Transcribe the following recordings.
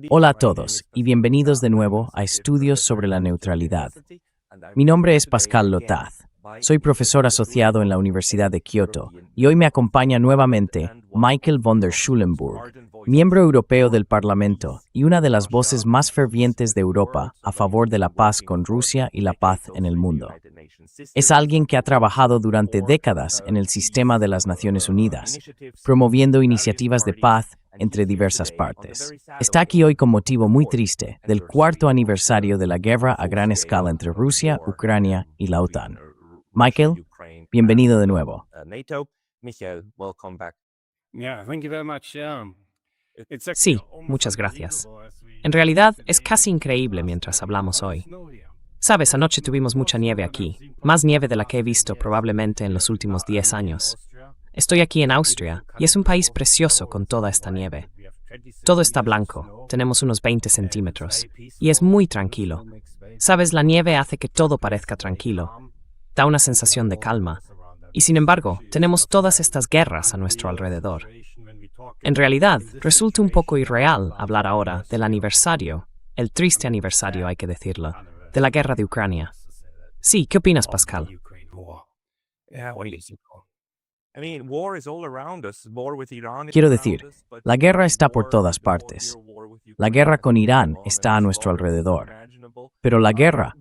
Hola a todos y bienvenidos de nuevo a Estudios sobre la Neutralidad. Mi nombre es Pascal Lotaz. Soy profesor asociado en la Universidad de Kioto y hoy me acompaña nuevamente Michael von der Schulenburg, miembro europeo del Parlamento y una de las voces más fervientes de Europa a favor de la paz con Rusia y la paz en el mundo. Es alguien que ha trabajado durante décadas en el sistema de las Naciones Unidas, promoviendo iniciativas de paz entre diversas partes. Está aquí hoy con motivo muy triste del cuarto aniversario de la guerra a gran escala entre Rusia, Ucrania y la OTAN. Michael, bienvenido de nuevo. Sí, muchas gracias. En realidad, es casi increíble mientras hablamos hoy. Sabes, anoche tuvimos mucha nieve aquí, más nieve de la que he visto probablemente en los últimos 10 años. Estoy aquí en Austria y es un país precioso con toda esta nieve. Todo está blanco, tenemos unos 20 centímetros, y es muy tranquilo. Sabes, la nieve hace que todo parezca tranquilo, da una sensación de calma, y sin embargo, tenemos todas estas guerras a nuestro alrededor. En realidad, resulta un poco irreal hablar ahora del aniversario, el triste aniversario, hay que decirlo, de la guerra de Ucrania. Sí, ¿qué opinas, Pascal? Quiero decir, la guerra está por todas partes. La guerra con Irán está a nuestro alrededor. Pero la guerra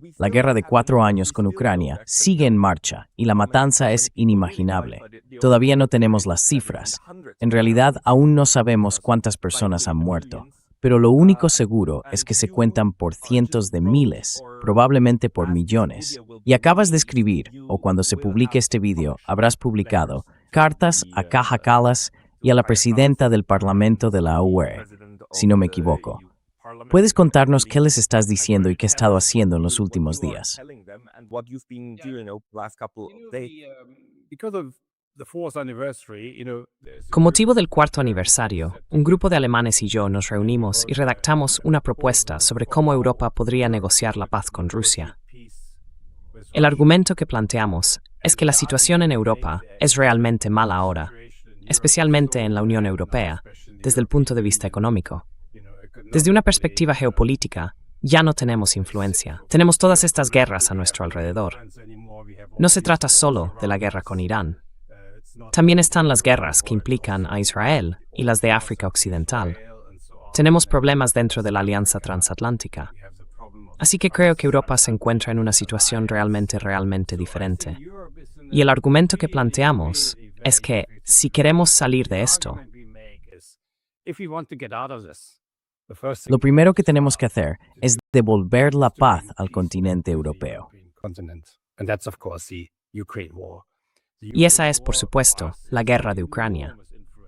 de 4 años con Ucrania, sigue en marcha y la matanza es inimaginable. Todavía no tenemos las cifras. En realidad, aún no sabemos cuántas personas han muerto. Pero lo único seguro es que se cuentan por cientos de miles, probablemente por millones. Y acabas de escribir, o cuando se publique este vídeo, habrás publicado, cartas a Kaja Kallas y a la presidenta del Parlamento de la UE, si no me equivoco. ¿Puedes contarnos qué les estás diciendo y qué has estado haciendo en los últimos días? Con motivo del cuarto aniversario, un grupo de alemanes y yo nos reunimos y redactamos una propuesta sobre cómo Europa podría negociar la paz con Rusia. El argumento que planteamos es que la situación en Europa es realmente mala ahora, especialmente en la Unión Europea, desde el punto de vista económico. Desde una perspectiva geopolítica, ya no tenemos influencia. Tenemos todas estas guerras a nuestro alrededor. No se trata solo de la guerra con Irán. También están las guerras que implican a Israel y las de África Occidental. Tenemos problemas dentro de la Alianza Transatlántica. Así que creo que Europa se encuentra en una situación realmente diferente. Y el argumento que planteamos es que, si queremos salir de esto, lo primero que tenemos que hacer es devolver la paz al continente europeo. y esa es, por supuesto, la guerra de Ucrania.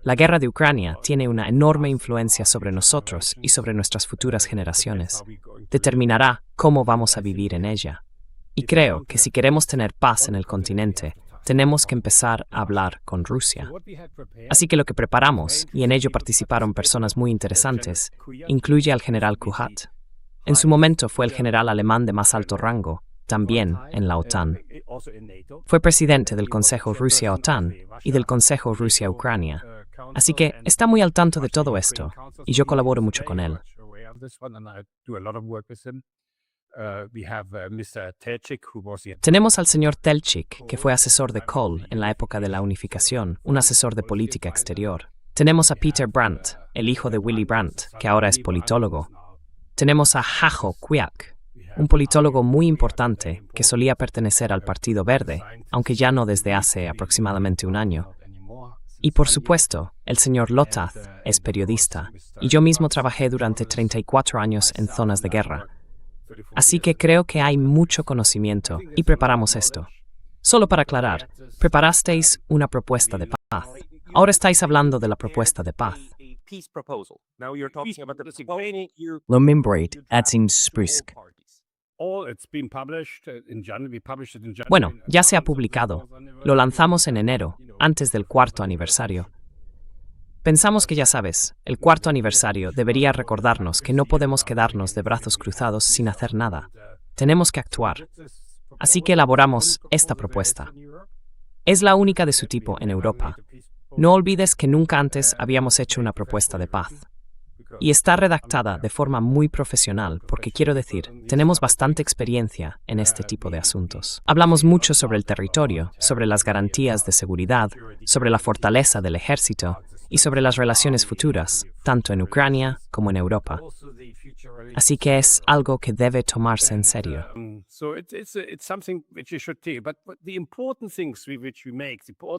La guerra de Ucrania tiene una enorme influencia sobre nosotros y sobre nuestras futuras generaciones. Determinará cómo vamos a vivir en ella. Y creo que si queremos tener paz en el continente, tenemos que empezar a hablar con Rusia. Así que lo que preparamos, y en ello participaron personas muy interesantes, incluye al general Kuhat. En su momento fue el general alemán de más alto rango, también en la OTAN. Fue presidente del Consejo Rusia-OTAN y del Consejo Rusia-Ucrania. Así que está muy al tanto de todo esto, y yo colaboro mucho con él. Tenemos al señor Telchik, que fue asesor de Kohl en la época de la unificación, un asesor de política exterior. Tenemos a Peter Brandt, el hijo de Willy Brandt, que ahora es politólogo. Tenemos a Hajo Kwiak, un politólogo muy importante que solía pertenecer al Partido Verde, aunque ya no desde hace aproximadamente un año. Y por supuesto, el señor Lotaz es periodista, y yo mismo trabajé durante 34 años en zonas de guerra. Así que creo que hay mucho conocimiento y preparamos esto. Solo para aclarar, preparasteis una propuesta de paz. Ahora estáis hablando de la propuesta de paz. Lomimbrate Atsin Sprisk. Bueno, ya se ha publicado. Lo lanzamos en enero, antes del cuarto aniversario. Pensamos que, ya sabes, el cuarto aniversario debería recordarnos que no podemos quedarnos de brazos cruzados sin hacer nada. Tenemos que actuar. Así que elaboramos esta propuesta. Es la única de su tipo en Europa. No olvides que nunca antes habíamos hecho una propuesta de paz. Y está redactada de forma muy profesional, porque quiero decir, tenemos bastante experiencia en este tipo de asuntos. Hablamos mucho sobre el territorio, sobre las garantías de seguridad, sobre la fortaleza del ejército y sobre las relaciones futuras, tanto en Ucrania como en Europa. Así que es algo que debe tomarse en serio.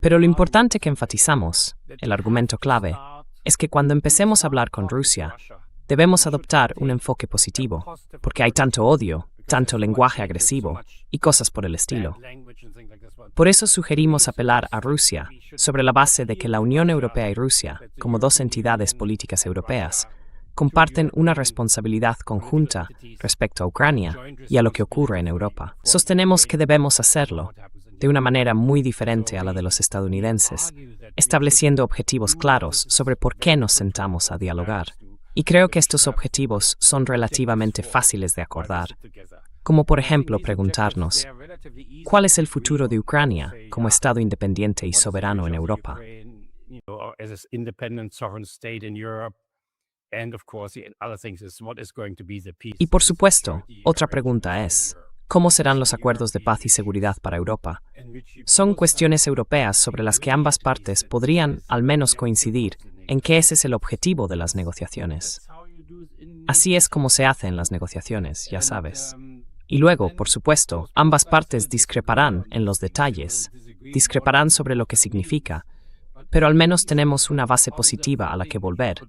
Pero lo importante que enfatizamos, el argumento clave, es que cuando empecemos a hablar con Rusia, debemos adoptar un enfoque positivo, porque hay tanto odio, tanto lenguaje agresivo y cosas por el estilo. Por eso sugerimos apelar a Rusia sobre la base de que la Unión Europea y Rusia, como dos entidades políticas europeas, comparten una responsabilidad conjunta respecto a Ucrania y a lo que ocurre en Europa. Sostenemos que debemos hacerlo de una manera muy diferente a la de los estadounidenses, estableciendo objetivos claros sobre por qué nos sentamos a dialogar. Y creo que estos objetivos son relativamente fáciles de acordar, como por ejemplo preguntarnos, ¿cuál es el futuro de Ucrania como Estado independiente y soberano en Europa? Y por supuesto, otra pregunta es, ¿cómo serán los acuerdos de paz y seguridad para Europa? Son cuestiones europeas sobre las que ambas partes podrían al menos coincidir en que ese es el objetivo de las negociaciones. Así es como se hacen las negociaciones, ya sabes. Y luego, por supuesto, ambas partes discreparán en los detalles, discreparán sobre lo que significa, pero al menos tenemos una base positiva a la que volver.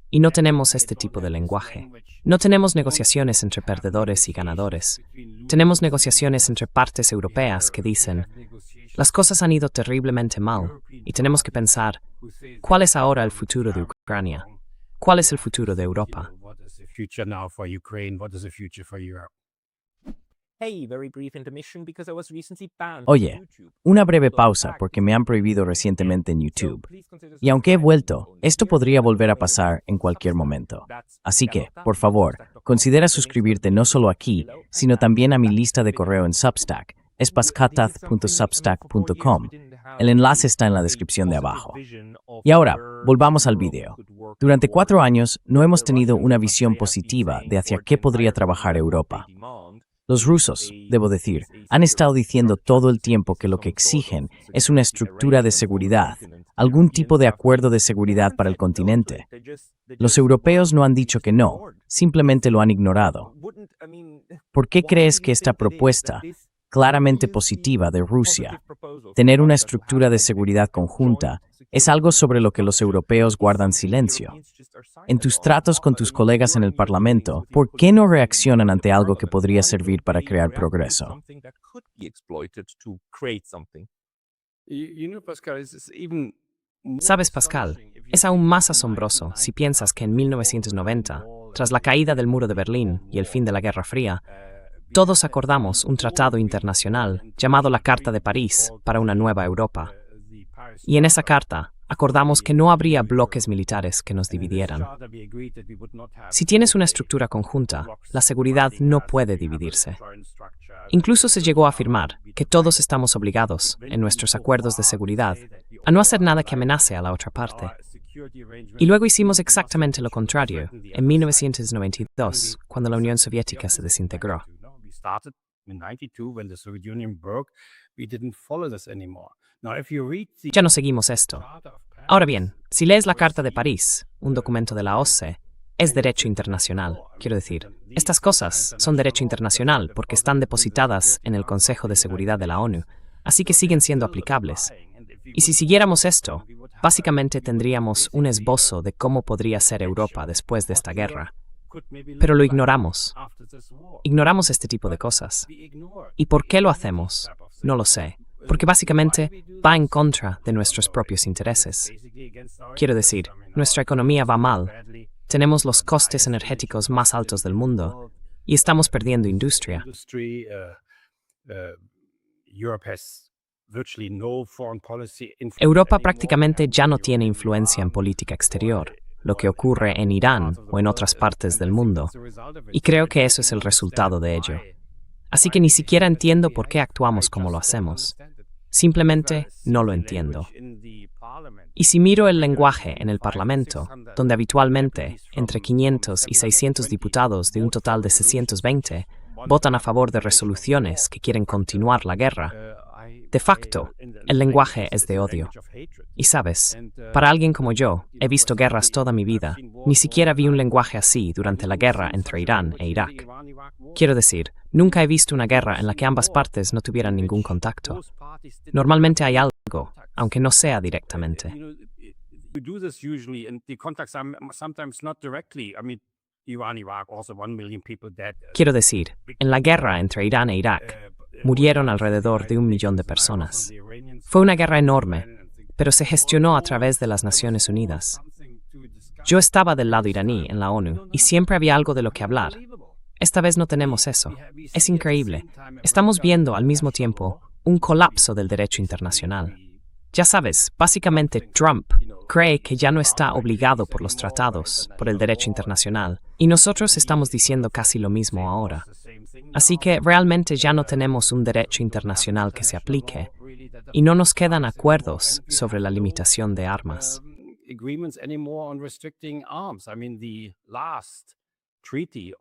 Y no tenemos este tipo de lenguaje. No tenemos negociaciones entre perdedores y ganadores. Tenemos negociaciones entre partes europeas que dicen, las cosas han ido terriblemente mal y tenemos que pensar, ¿cuál es ahora el futuro de Ucrania? ¿Cuál es el futuro de Europa? Oye, una breve pausa porque me han prohibido recientemente en YouTube. Y aunque he vuelto, esto podría volver a pasar en cualquier momento. Así que, por favor, considera suscribirte no solo aquí, sino también a mi lista de correo en Substack, espaskatath.substack.com. El enlace está en la descripción de abajo. Y ahora, volvamos al video. Durante 4 años no hemos tenido una visión positiva de hacia qué podría trabajar Europa. Los rusos, debo decir, han estado diciendo todo el tiempo que lo que exigen es una estructura de seguridad, algún tipo de acuerdo de seguridad para el continente. Los europeos no han dicho que no, simplemente lo han ignorado. ¿Por qué crees que esta propuesta, claramente positiva de Rusia, tener una estructura de seguridad conjunta, es algo sobre lo que los europeos guardan silencio? En tus tratos con tus colegas en el Parlamento, ¿por qué no reaccionan ante algo que podría servir para crear progreso? Sabes, Pascal, es aún más asombroso si piensas que en 1990, tras la caída del muro de Berlín y el fin de la Guerra Fría, todos acordamos un tratado internacional llamado la Carta de París para una nueva Europa. Y en esa carta acordamos que no habría bloques militares que nos dividieran. Si tienes una estructura conjunta, la seguridad no puede dividirse. Incluso se llegó a afirmar que todos estamos obligados, en nuestros acuerdos de seguridad, a no hacer nada que amenace a la otra parte. Y luego hicimos exactamente lo contrario, en 1992, cuando la Unión Soviética se desintegró. Ya no seguimos esto. Ahora bien, si lees la Carta de París, un documento de la OSCE, es derecho internacional. Quiero decir, estas cosas son derecho internacional porque están depositadas en el Consejo de Seguridad de la ONU, así que siguen siendo aplicables. Y si siguiéramos esto, básicamente tendríamos un esbozo de cómo podría ser Europa después de esta guerra. Pero lo ignoramos. Ignoramos este tipo de cosas. ¿Y por qué lo hacemos? No lo sé. Porque básicamente va en contra de nuestros propios intereses. Quiero decir, nuestra economía va mal, tenemos los costes energéticos más altos del mundo y estamos perdiendo industria. Europa prácticamente ya no tiene influencia en política exterior, lo que ocurre en Irán o en otras partes del mundo, y creo que eso es el resultado de ello. Así que ni siquiera entiendo por qué actuamos como lo hacemos. Simplemente no lo entiendo. Y si miro el lenguaje en el Parlamento, donde habitualmente entre 500 y 600 diputados de un total de 620 votan a favor de resoluciones que quieren continuar la guerra, de facto, el lenguaje es de odio. Y sabes, para alguien como yo, he visto guerras toda mi vida, ni siquiera vi un lenguaje así durante la guerra entre Irán e Irak. Quiero decir, nunca he visto una guerra en la que ambas partes no tuvieran ningún contacto. Normalmente hay algo, aunque no sea directamente. Quiero decir, en la guerra entre Irán e Irak, murieron alrededor de 1 millón de personas. Fue una guerra enorme, pero se gestionó a través de las Naciones Unidas. Yo estaba del lado iraní en la ONU y siempre había algo de lo que hablar. Esta vez no tenemos eso. Es increíble. Estamos viendo al mismo tiempo un colapso del derecho internacional. Ya sabes, básicamente Trump cree que ya no está obligado por los tratados, por el derecho internacional, y nosotros estamos diciendo casi lo mismo ahora. Así que realmente ya no tenemos un derecho internacional que se aplique, y no nos quedan acuerdos sobre la limitación de armas.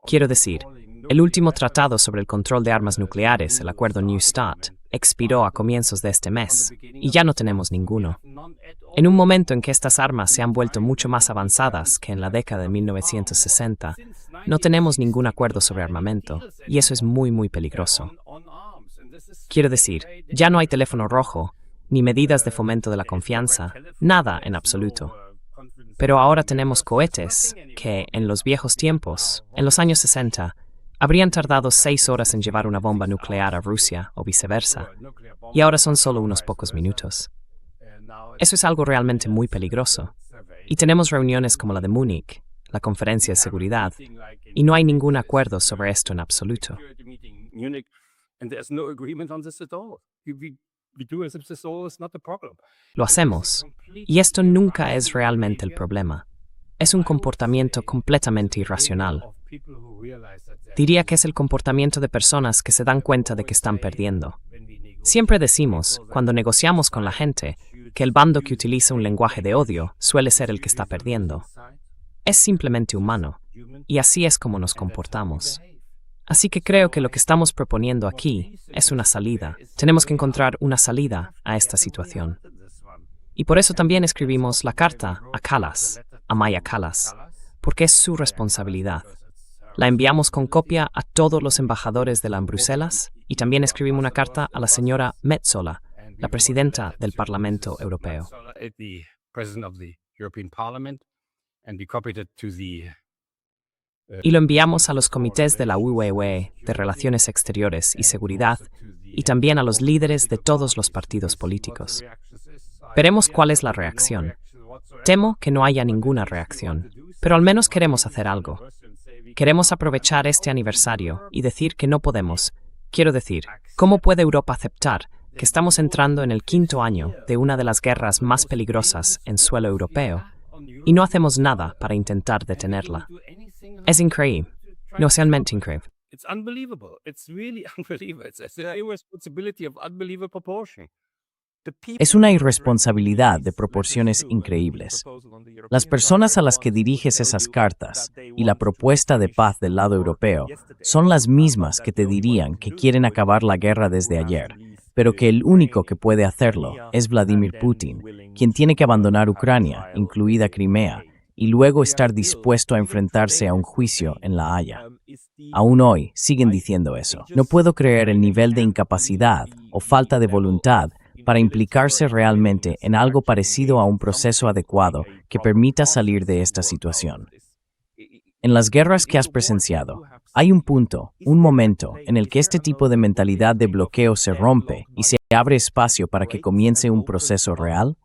Quiero decir, el último tratado sobre el control de armas nucleares, el acuerdo New START, expiró a comienzos de este mes, y ya no tenemos ninguno. En un momento en que estas armas se han vuelto mucho más avanzadas que en la década de 1960, no tenemos ningún acuerdo sobre armamento, y eso es muy, muy peligroso. Quiero decir, ya no hay teléfono rojo, ni medidas de fomento de la confianza, nada en absoluto. Pero ahora tenemos cohetes que, en los viejos tiempos, en los años 60, habrían tardado 6 horas en llevar una bomba nuclear a Rusia o viceversa, y ahora son solo unos pocos minutos. Eso es algo realmente muy peligroso. Y tenemos reuniones como la de Múnich, la conferencia de seguridad, y no hay ningún acuerdo sobre esto en absoluto. Lo hacemos, y esto nunca es realmente el problema. Es un comportamiento completamente irracional. Diría que es el comportamiento de personas que se dan cuenta de que están perdiendo. Siempre decimos, cuando negociamos con la gente, que el bando que utiliza un lenguaje de odio suele ser el que está perdiendo. Es simplemente humano, y así es como nos comportamos. Así que creo que lo que estamos proponiendo aquí es una salida. Tenemos que encontrar una salida a esta situación. Y por eso también escribimos la carta a Kallas, a Maja Kallas, porque es su responsabilidad. La enviamos con copia a todos los embajadores de la en Bruselas y también escribimos una carta a la señora Metsola, la presidenta del Parlamento Europeo. Y lo enviamos a los comités de la UE de Relaciones Exteriores y Seguridad y también a los líderes de todos los partidos políticos. Veremos cuál es la reacción. Temo que no haya ninguna reacción, pero al menos queremos hacer algo. Queremos aprovechar este aniversario y decir que no podemos. Quiero decir, ¿cómo puede Europa aceptar que estamos entrando en el 5º año de una de las guerras más peligrosas en suelo europeo y no hacemos nada para intentar detenerla? Es increíble, no realmente increíble. Es una irresponsabilidad de proporciones increíbles. Las personas a las que diriges esas cartas y la propuesta de paz del lado europeo son las mismas que te dirían que quieren acabar la guerra desde ayer, pero que el único que puede hacerlo es Vladimir Putin, quien tiene que abandonar Ucrania, incluida Crimea, y luego estar dispuesto a enfrentarse a un juicio en La Haya. Aún hoy siguen diciendo eso. No puedo creer el nivel de incapacidad o falta de voluntad para implicarse realmente en algo parecido a un proceso adecuado que permita salir de esta situación. En las guerras que has presenciado, hay un punto, un momento, en el que este tipo de mentalidad de bloqueo se rompe y se abre espacio para que comience un proceso real.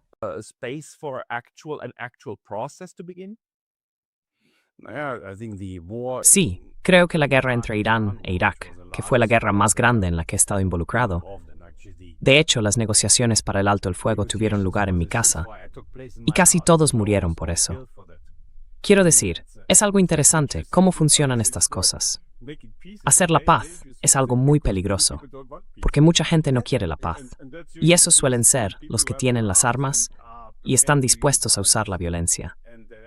Sí, creo que la guerra entre Irán e Irak, que fue la guerra más grande en la que he estado involucrado. De hecho, las negociaciones para el alto el fuego tuvieron lugar en mi casa, y casi todos murieron por eso. Quiero decir, es algo interesante cómo funcionan estas cosas. Hacer la paz es algo muy peligroso, porque mucha gente no quiere la paz. Y esos suelen ser los que tienen las armas y están dispuestos a usar la violencia.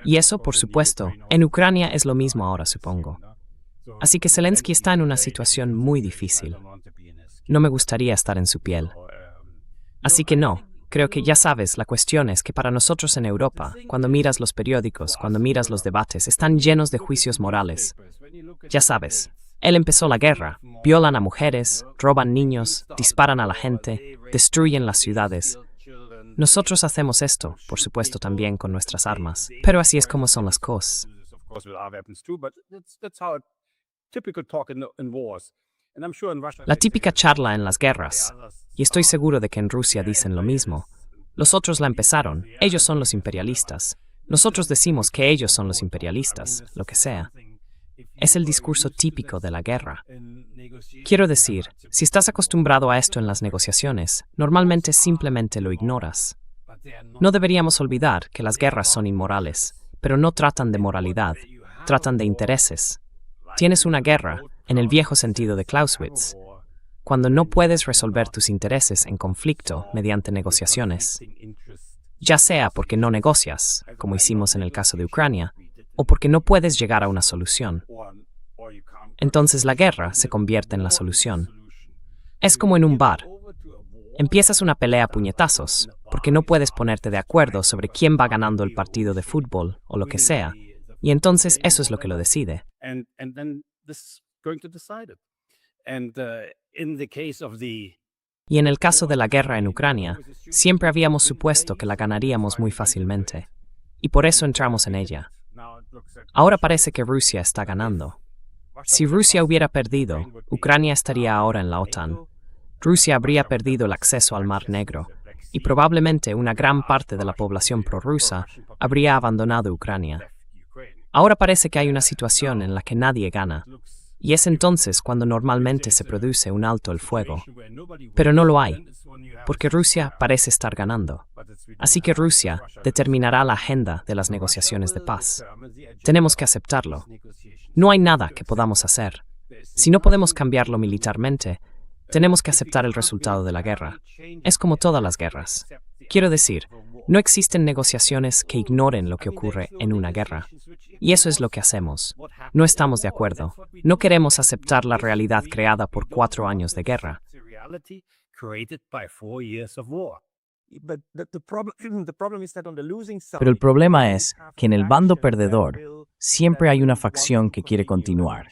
Y eso, por supuesto, en Ucrania es lo mismo ahora, supongo. Así que Zelensky está en una situación muy difícil. No me gustaría estar en su piel. Así que no, creo que ya sabes, la cuestión es que para nosotros en Europa, cuando miras los periódicos, cuando miras los debates, están llenos de juicios morales. Ya sabes, él empezó la guerra, violan a mujeres, roban niños, disparan a la gente, destruyen las ciudades. Nosotros hacemos esto, por supuesto, también con nuestras armas, pero así es como son las cosas. La típica charla en las guerras, y estoy seguro de que en Rusia dicen lo mismo. Los otros la empezaron, ellos son los imperialistas. Nosotros decimos que ellos son los imperialistas, lo que sea. Es el discurso típico de la guerra. Quiero decir, si estás acostumbrado a esto en las negociaciones, normalmente simplemente lo ignoras. No deberíamos olvidar que las guerras son inmorales, pero no tratan de moralidad, tratan de intereses. Tienes una guerra, en el viejo sentido de Clausewitz, cuando no puedes resolver tus intereses en conflicto mediante negociaciones, ya sea porque no negocias, como hicimos en el caso de Ucrania, o porque no puedes llegar a una solución. Entonces la guerra se convierte en la solución. Es como en un bar. Empiezas una pelea a puñetazos, porque no puedes ponerte de acuerdo sobre quién va ganando el partido de fútbol o lo que sea, y entonces eso es lo que lo decide. Y en el caso de la guerra en Ucrania, siempre habíamos supuesto que la ganaríamos muy fácilmente, y por eso entramos en ella. Ahora parece que Rusia está ganando. Si Rusia hubiera perdido, Ucrania estaría ahora en la OTAN. Rusia habría perdido el acceso al Mar Negro, y probablemente una gran parte de la población prorrusa habría abandonado Ucrania. Ahora parece que hay una situación en la que nadie gana, y es entonces cuando normalmente se produce un alto el fuego. Pero no lo hay, porque Rusia parece estar ganando. Así que Rusia determinará la agenda de las negociaciones de paz. Tenemos que aceptarlo. No hay nada que podamos hacer. Si no podemos cambiarlo militarmente, tenemos que aceptar el resultado de la guerra. Es como todas las guerras. Quiero decir, no existen negociaciones que ignoren lo que ocurre en una guerra. Y eso es lo que hacemos. No estamos de acuerdo. No queremos aceptar la realidad creada por 4 años de guerra. Pero el problema es que en el bando perdedor siempre hay una facción que quiere continuar.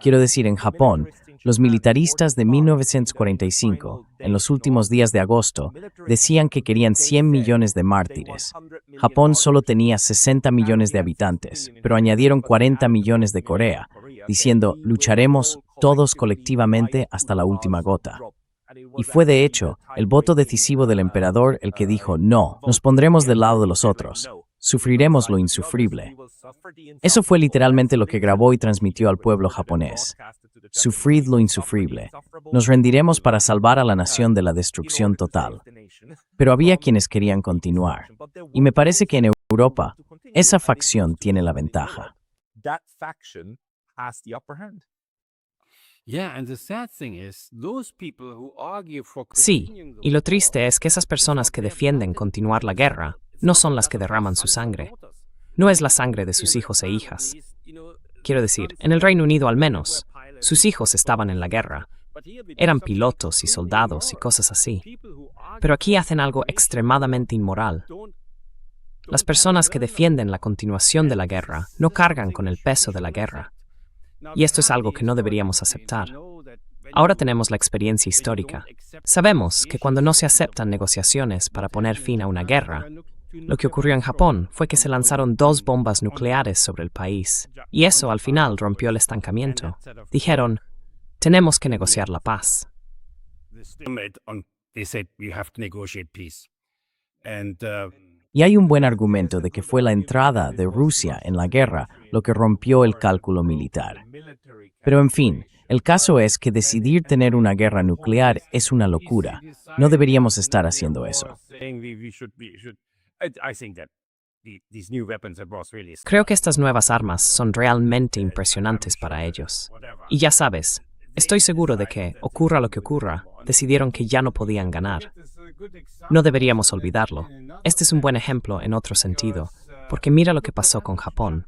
Quiero decir, en Japón, los militaristas de 1945, en los últimos días de agosto, decían que querían 100 millones de mártires. Japón solo tenía 60 millones de habitantes, pero añadieron 40 millones de Corea, diciendo, lucharemos todos colectivamente hasta la última gota. Y fue de hecho el voto decisivo del emperador el que dijo, no, nos pondremos del lado de los otros, sufriremos lo insufrible. Eso fue literalmente lo que grabó y transmitió al pueblo japonés. Sufrid lo insufrible. Nos rendiremos para salvar a la nación de la destrucción total. Pero había quienes querían continuar. Y me parece que en Europa, esa facción tiene la ventaja. Sí, y lo triste es que esas personas que defienden continuar la guerra no son las que derraman su sangre. No es la sangre de sus hijos e hijas. Quiero decir, en el Reino Unido al menos, sus hijos estaban en la guerra. Eran pilotos y soldados y cosas así. Pero aquí hacen algo extremadamente inmoral. Las personas que defienden la continuación de la guerra no cargan con el peso de la guerra. Y esto es algo que no deberíamos aceptar. Ahora tenemos la experiencia histórica. Sabemos que cuando no se aceptan negociaciones para poner fin a una guerra, lo que ocurrió en Japón fue que se lanzaron 2 bombas nucleares sobre el país, y eso al final rompió el estancamiento. Dijeron, tenemos que negociar la paz. Y hay un buen argumento de que fue la entrada de Rusia en la guerra lo que rompió el cálculo militar. Pero en fin, el caso es que decidir tener una guerra nuclear es una locura. No deberíamos estar haciendo eso. Creo que estas nuevas armas son realmente impresionantes para ellos. Y ya sabes, estoy seguro de que, ocurra lo que ocurra, decidieron que ya no podían ganar. No deberíamos olvidarlo. Este es un buen ejemplo en otro sentido, porque mira lo que pasó con Japón.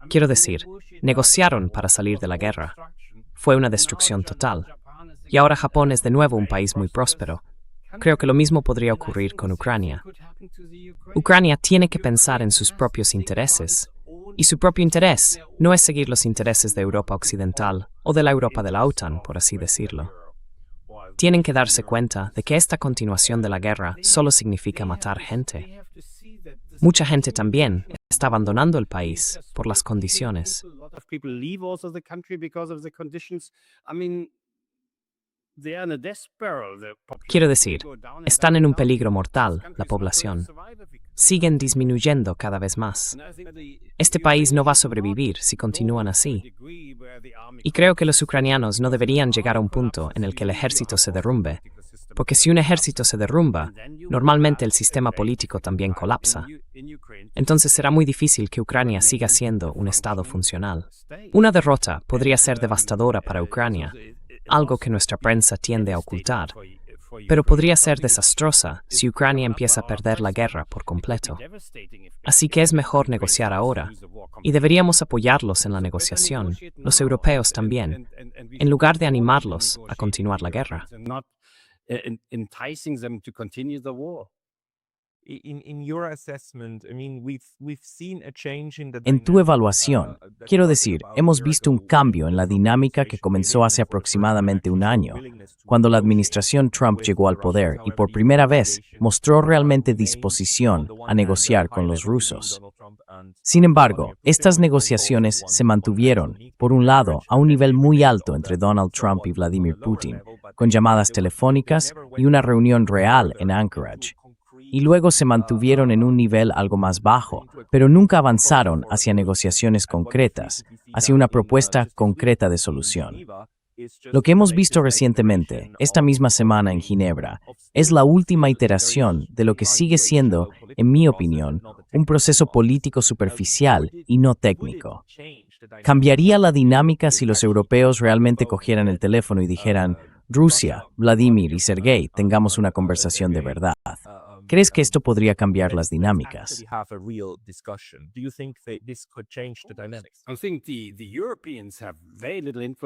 Quiero decir, negociaron para salir de la guerra. Fue una destrucción total. Y ahora Japón es de nuevo un país muy próspero. Creo que lo mismo podría ocurrir con Ucrania. Ucrania tiene que pensar en sus propios intereses. Y su propio interés no es seguir los intereses de Europa Occidental o de la Europa de la OTAN, por así decirlo. Tienen que darse cuenta de que esta continuación de la guerra solo significa matar gente. Mucha gente también está abandonando el país por las condiciones. Quiero decir, están en un peligro mortal, la población. Siguen disminuyendo cada vez más. Este país no va a sobrevivir si continúan así. Y creo que los ucranianos no deberían llegar a un punto en el que el ejército se derrumbe, porque si un ejército se derrumba, normalmente el sistema político también colapsa. Entonces será muy difícil que Ucrania siga siendo un estado funcional. Una derrota podría ser devastadora para Ucrania, algo que nuestra prensa tiende a ocultar, pero podría ser desastrosa si Ucrania empieza a perder la guerra por completo. Así que es mejor negociar ahora, y deberíamos apoyarlos en la negociación, los europeos también, en lugar de animarlos a continuar la guerra. En tu evaluación, quiero decir, hemos visto un cambio en la dinámica que comenzó hace aproximadamente un año, cuando la administración Trump llegó al poder y por primera vez mostró realmente disposición a negociar con los rusos. Sin embargo, estas negociaciones se mantuvieron, por un lado, a un nivel muy alto entre Donald Trump y Vladimir Putin, con llamadas telefónicas y una reunión real en Anchorage. Y luego se mantuvieron en un nivel algo más bajo, pero nunca avanzaron hacia negociaciones concretas, hacia una propuesta concreta de solución. Lo que hemos visto recientemente, esta misma semana en Ginebra, es la última iteración de lo que sigue siendo, en mi opinión, un proceso político superficial y no técnico. ¿Cambiaría la dinámica si los europeos realmente cogieran el teléfono y dijeran, Rusia, Vladimir y Sergei, tengamos una conversación de verdad? ¿Crees que esto podría cambiar las dinámicas?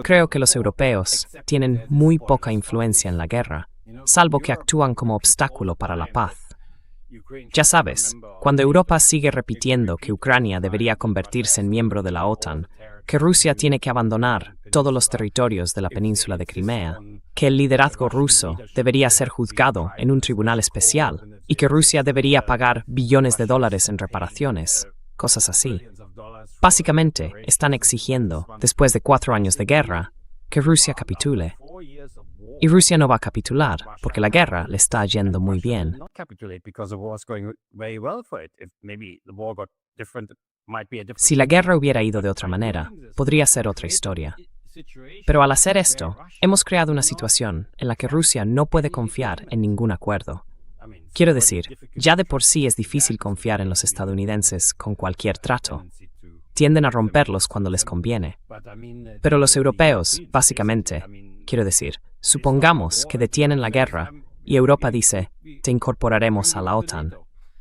Creo que los europeos tienen muy poca influencia en la guerra, salvo que actúan como obstáculo para la paz. Ya sabes, cuando Europa sigue repitiendo que Ucrania debería convertirse en miembro de la OTAN, que Rusia tiene que abandonar todos los territorios de la península de Crimea, que el liderazgo ruso debería ser juzgado en un tribunal especial y que Rusia debería pagar billones de dólares en reparaciones, cosas así. Básicamente, están exigiendo, después de 4 años de guerra, que Rusia capitule. Y Rusia no va a capitular, porque la guerra le está yendo muy bien. Si la guerra hubiera ido de otra manera, podría ser otra historia. Pero al hacer esto, hemos creado una situación en la que Rusia no puede confiar en ningún acuerdo. Quiero decir, ya de por sí es difícil confiar en los estadounidenses con cualquier trato. Tienden a romperlos cuando les conviene. Pero los europeos, básicamente, quiero decir, supongamos que detienen la guerra y Europa dice, te incorporaremos a la OTAN.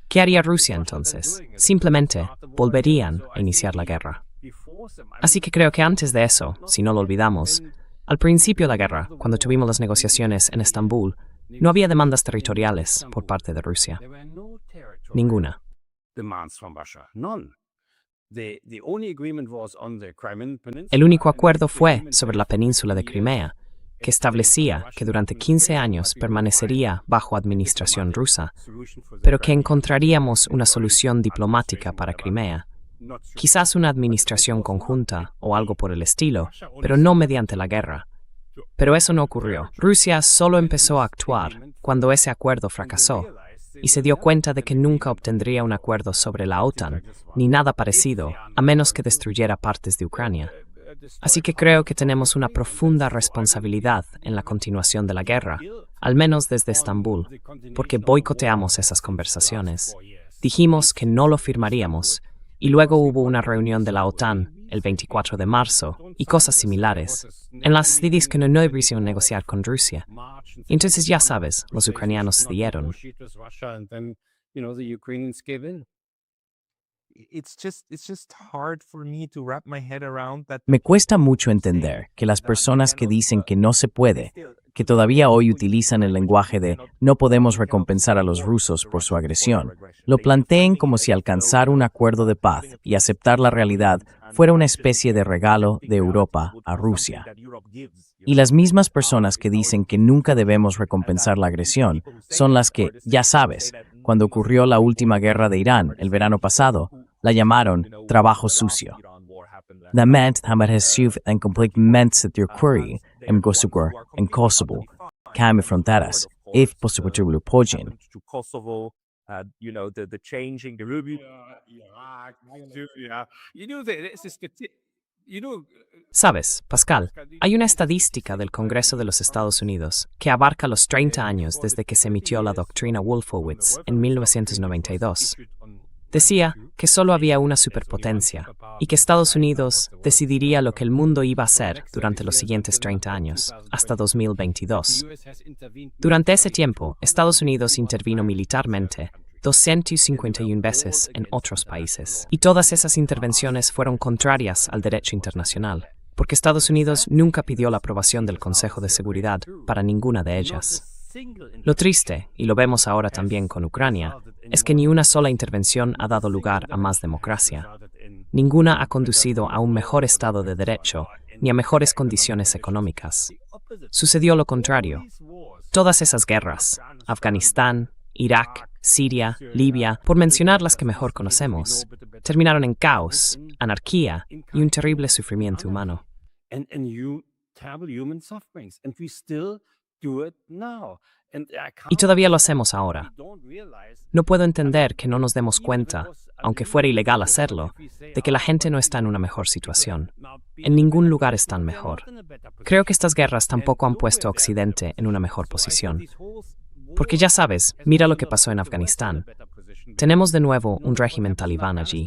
¿Qué haría Rusia entonces? Simplemente volverían a iniciar la guerra. Así que creo que antes de eso, si no lo olvidamos, al principio de la guerra, cuando tuvimos las negociaciones en Estambul, no había demandas territoriales por parte de Rusia. Ninguna. El único acuerdo fue sobre la península de Crimea, que establecía que durante 15 años permanecería bajo administración rusa, pero que encontraríamos una solución diplomática para Crimea. Quizás una administración conjunta o algo por el estilo, pero no mediante la guerra. Pero eso no ocurrió. Rusia solo empezó a actuar cuando ese acuerdo fracasó y se dio cuenta de que nunca obtendría un acuerdo sobre la OTAN, ni nada parecido, a menos que destruyera partes de Ucrania. Así que creo que tenemos una profunda responsabilidad en la continuación de la guerra, al menos desde Estambul, porque boicoteamos esas conversaciones. Dijimos que no lo firmaríamos, y luego hubo una reunión de la OTAN el 24 de marzo y cosas similares. En las decidís que no deberían negociar con Rusia. Y entonces ya sabes, los ucranianos cedieron. Me cuesta mucho entender que las personas que dicen que no se puede, que todavía hoy utilizan el lenguaje de no podemos recompensar a los rusos por su agresión, lo planteen como si alcanzar un acuerdo de paz y aceptar la realidad fuera una especie de regalo de Europa a Rusia. Y las mismas personas que dicen que nunca debemos recompensar la agresión son las que, ya sabes, cuando ocurrió la última guerra de Irán el verano pasado, la llamaron trabajo sucio. Dament hamareshuv en complete menset your query en Gosugor en Kosovo, kame fronteras, if posible pojin. Sabes, Pascal, hay una estadística del Congreso de los Estados Unidos que abarca los 30 años desde que se emitió la doctrina Wolfowitz en 1992. Decía que solo había una superpotencia y que Estados Unidos decidiría lo que el mundo iba a hacer durante los siguientes 30 años, hasta 2022. Durante ese tiempo, Estados Unidos intervino militarmente 251 veces en otros países. Y todas esas intervenciones fueron contrarias al derecho internacional, porque Estados Unidos nunca pidió la aprobación del Consejo de Seguridad para ninguna de ellas. Lo triste, y lo vemos ahora también con Ucrania, es que ni una sola intervención ha dado lugar a más democracia. Ninguna ha conducido a un mejor Estado de Derecho, ni a mejores condiciones económicas. Sucedió lo contrario. Todas esas guerras, Afganistán, Irak, Siria, Libia, por mencionar las que mejor conocemos, terminaron en caos, anarquía y un terrible sufrimiento humano. Y todavía lo hacemos ahora. No puedo entender que no nos demos cuenta, aunque fuera ilegal hacerlo, de que la gente no está en una mejor situación. En ningún lugar están mejor. Creo que estas guerras tampoco han puesto a Occidente en una mejor posición. Porque ya sabes, mira lo que pasó en Afganistán. Tenemos de nuevo un régimen talibán allí.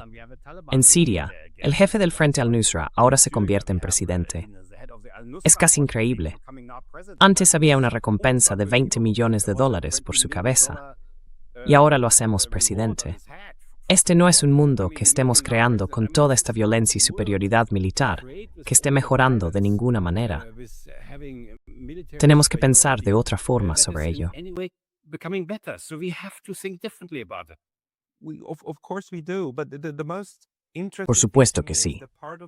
En Siria, el jefe del Frente al-Nusra ahora se convierte en presidente. Es casi increíble. Antes había una recompensa de $20 millones por su cabeza, y ahora lo hacemos presidente. Este no es un mundo que estemos creando con toda esta violencia y superioridad militar, que esté mejorando de ninguna manera. Tenemos que pensar de otra forma sobre ello. Por supuesto que sí.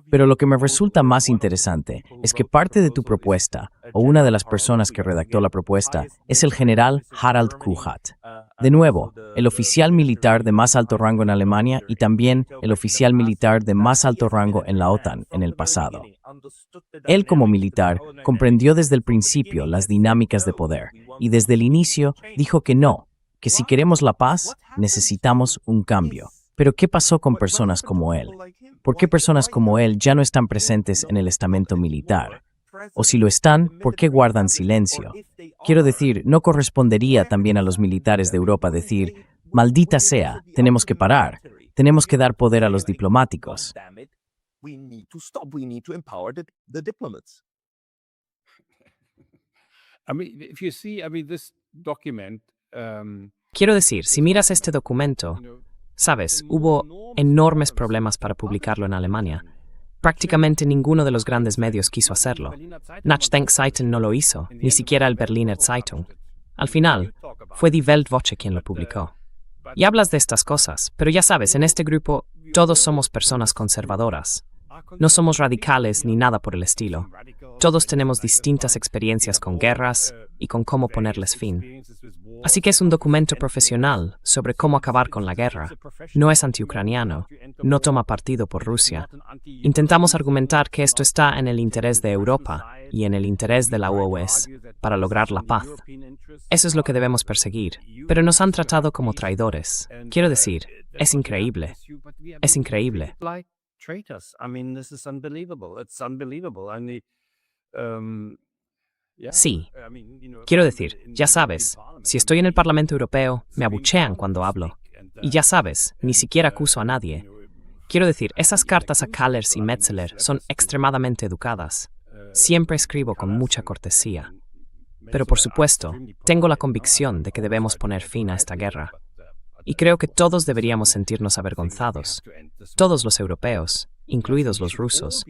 Pero lo que me resulta más interesante es que parte de tu propuesta, o una de las personas que redactó la propuesta, es el general Harald Kuhat. De nuevo, el oficial militar de más alto rango en Alemania y también el oficial militar de más alto rango en la OTAN en el pasado. Él, como militar, comprendió desde el principio las dinámicas de poder y desde el inicio dijo que no, que si queremos la paz, necesitamos un cambio. Pero ¿qué pasó con personas como él? ¿Por qué personas como él ya no están presentes en el estamento militar? O si lo están, ¿por qué guardan silencio? Quiero decir, ¿no correspondería también a los militares de Europa decir, maldita sea, tenemos que parar, tenemos que dar poder a los diplomáticos? Quiero decir, si miras este documento, sabes, hubo enormes problemas para publicarlo en Alemania. Prácticamente ninguno de los grandes medios quiso hacerlo. Nachdenkseiten no lo hizo, ni siquiera el Berliner Zeitung. Al final, fue Die Weltwoche quien lo publicó. Y hablas de estas cosas, pero ya sabes, en este grupo todos somos personas conservadoras. No somos radicales ni nada por el estilo. Todos tenemos distintas experiencias con guerras y con cómo ponerles fin. Así que es un documento profesional sobre cómo acabar con la guerra. No es antiucraniano, no toma partido por Rusia. Intentamos argumentar que esto está en el interés de Europa y en el interés de la OOS para lograr la paz. Eso es lo que debemos perseguir, pero nos han tratado como traidores. Quiero decir, es increíble. Es increíble. Sí. Quiero decir, ya sabes, si estoy en el Parlamento Europeo, me abuchean cuando hablo. Y ya sabes, ni siquiera acuso a nadie. Quiero decir, esas cartas a Kallers y Metzeler son extremadamente educadas. siempre escribo con mucha cortesía. Pero por supuesto, tengo la convicción de que debemos poner fin a esta guerra. Y creo que todos deberíamos sentirnos avergonzados. Todos los europeos, incluidos los rusos,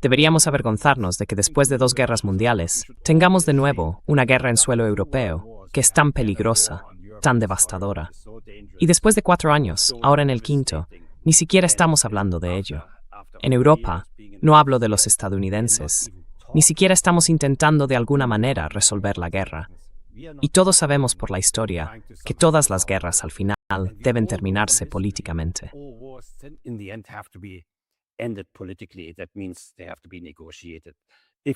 deberíamos avergonzarnos de que después de 2 guerras mundiales, tengamos de nuevo una guerra en suelo europeo, que es tan peligrosa, tan devastadora. Y después de 4 años, ahora en el 5º, ni siquiera estamos hablando de ello. En Europa, no hablo de los estadounidenses, ni siquiera estamos intentando de alguna manera resolver la guerra. Y todos sabemos por la historia que todas las guerras al final deben terminarse políticamente.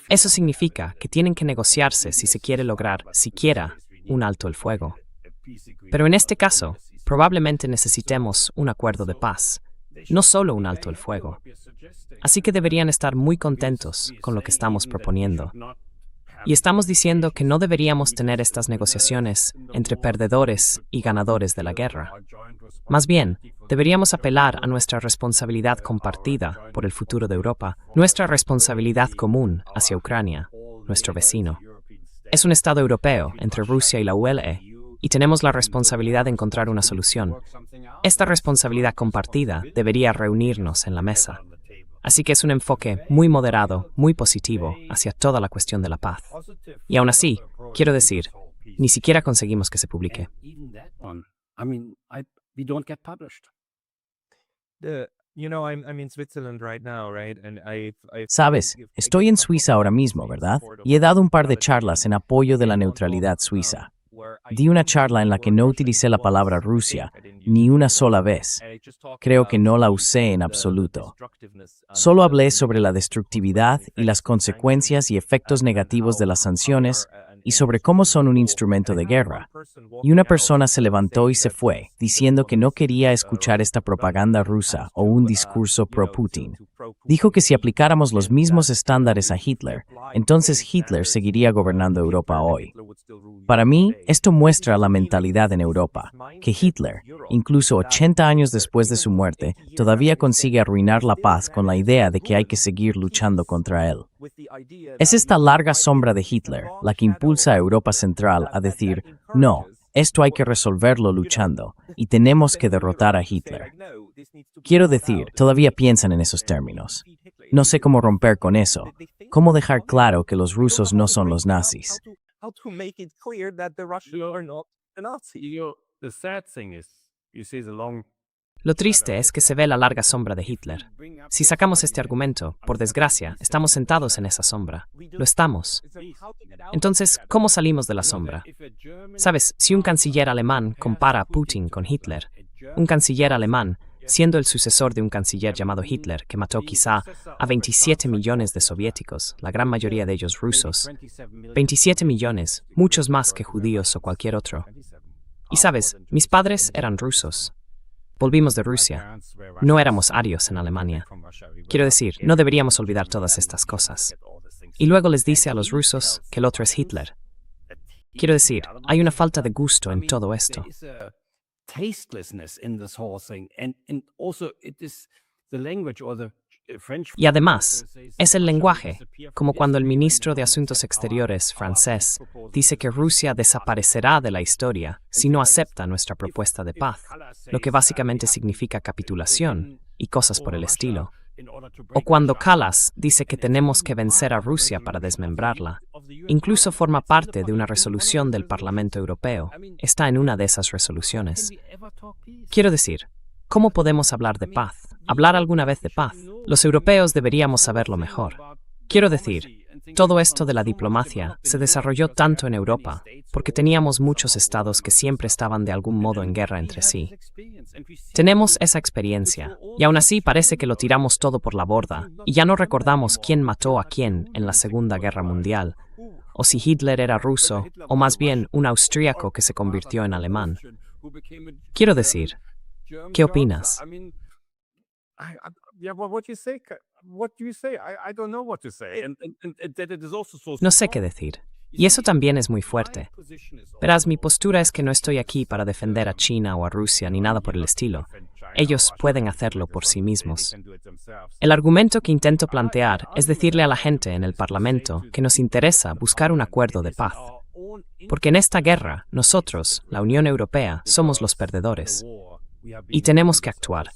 Eso significa que tienen que negociarse si se quiere lograr siquiera un alto el fuego. Pero en este caso, probablemente necesitemos un acuerdo de paz, no solo un alto el fuego. Así que deberían estar muy contentos con lo que estamos proponiendo. Y estamos diciendo que no deberíamos tener estas negociaciones entre perdedores y ganadores de la guerra. Más bien, deberíamos apelar a nuestra responsabilidad compartida por el futuro de Europa, nuestra responsabilidad común hacia Ucrania, nuestro vecino. Es un Estado europeo entre Rusia y la UE, y tenemos la responsabilidad de encontrar una solución. Esta responsabilidad compartida debería reunirnos en la mesa. Así que es un enfoque muy moderado, muy positivo hacia toda la cuestión de la paz. Y aún así, quiero decir, ni siquiera conseguimos que se publique. Sabes, estoy en Suiza ahora mismo, ¿verdad? Y he dado un par de charlas en apoyo de la neutralidad suiza. Di una charla en la que no utilicé la palabra Rusia ni una sola vez. Creo que no la usé en absoluto. Solo hablé sobre la destructividad y las consecuencias y efectos negativos de las sanciones y sobre cómo son un instrumento de guerra. Y una persona se levantó y se fue, diciendo que no quería escuchar esta propaganda rusa o un discurso pro-Putin. Dijo que si aplicáramos los mismos estándares a Hitler, entonces Hitler seguiría gobernando Europa hoy. Para mí, esto muestra la mentalidad en Europa, que Hitler, incluso 80 años después de su muerte, todavía consigue arruinar la paz con la idea de que hay que seguir luchando contra él. Es esta larga sombra de Hitler la que impulsa a Europa Central a decir, no, esto hay que resolverlo luchando, y tenemos que derrotar a Hitler. Quiero decir, todavía piensan en esos términos. No sé cómo romper con eso, cómo dejar claro que los rusos no son los nazis. Lo triste es que se ve la larga sombra de Hitler. Si sacamos este argumento, por desgracia, estamos sentados en esa sombra. Lo estamos. Entonces, ¿cómo salimos de la sombra? Sabes, si un canciller alemán compara a Putin con Hitler, un canciller alemán, siendo el sucesor de un canciller llamado Hitler, que mató quizá a 27 millones de soviéticos, la gran mayoría de ellos rusos, 27 millones, muchos más que judíos o cualquier otro. Y sabes, mis padres eran rusos. Volvimos de Rusia. No éramos arios en Alemania. Quiero decir, no deberíamos olvidar todas estas cosas. Y luego les dice a los rusos que el otro es Hitler. Quiero decir, hay una falta de gusto en todo esto. Y además, es el lenguaje, como cuando el ministro de Asuntos Exteriores francés dice que Rusia desaparecerá de la historia si no acepta nuestra propuesta de paz, lo que básicamente significa capitulación y cosas por el estilo. O cuando Kallas dice que tenemos que vencer a Rusia para desmembrarla. Incluso forma parte de una resolución del Parlamento Europeo. Está en una de esas resoluciones. Quiero decir, ¿cómo podemos hablar de paz? ¿Hablar alguna vez de paz? Los europeos deberíamos saberlo mejor. Quiero decir, todo esto de la diplomacia se desarrolló tanto en Europa porque teníamos muchos estados que siempre estaban de algún modo en guerra entre sí. Tenemos esa experiencia, y aún así parece que lo tiramos todo por la borda, y ya no recordamos quién mató a quién en la Segunda Guerra Mundial, o si Hitler era ruso, o más bien un austríaco que se convirtió en alemán. Quiero decir, ¿qué opinas? No sé qué decir. Y eso también es muy fuerte. Verás, mi postura es que no estoy aquí para defender a China o a Rusia ni nada por el estilo. ellos pueden hacerlo por sí mismos. El argumento que intento plantear es decirle a la gente en el Parlamento que nos interesa buscar un acuerdo de paz. Porque en esta guerra, nosotros, la Unión Europea, somos los perdedores. Y tenemos que actuar.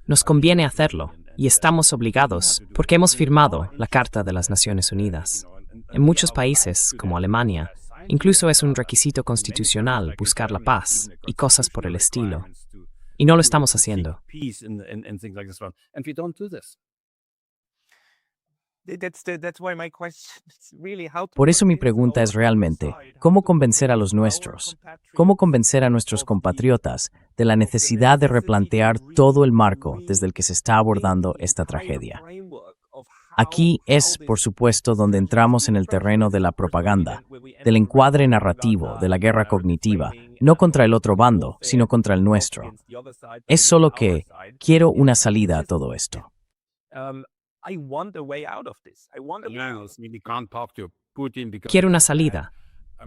Nos conviene hacerlo, y estamos obligados, porque hemos firmado la Carta de las Naciones Unidas. En muchos países, como Alemania, incluso es un requisito constitucional buscar la paz y cosas por el estilo. Y no lo estamos haciendo. Por eso mi pregunta es realmente, ¿cómo convencer a los nuestros? ¿Cómo convencer a nuestros compatriotas de la necesidad de replantear todo el marco desde el que se está abordando esta tragedia? Aquí es, por supuesto, donde entramos en el terreno de la propaganda, del encuadre narrativo, de la guerra cognitiva, no contra el otro bando, sino contra el nuestro. Es solo que quiero una salida a todo esto. Quiero una salida.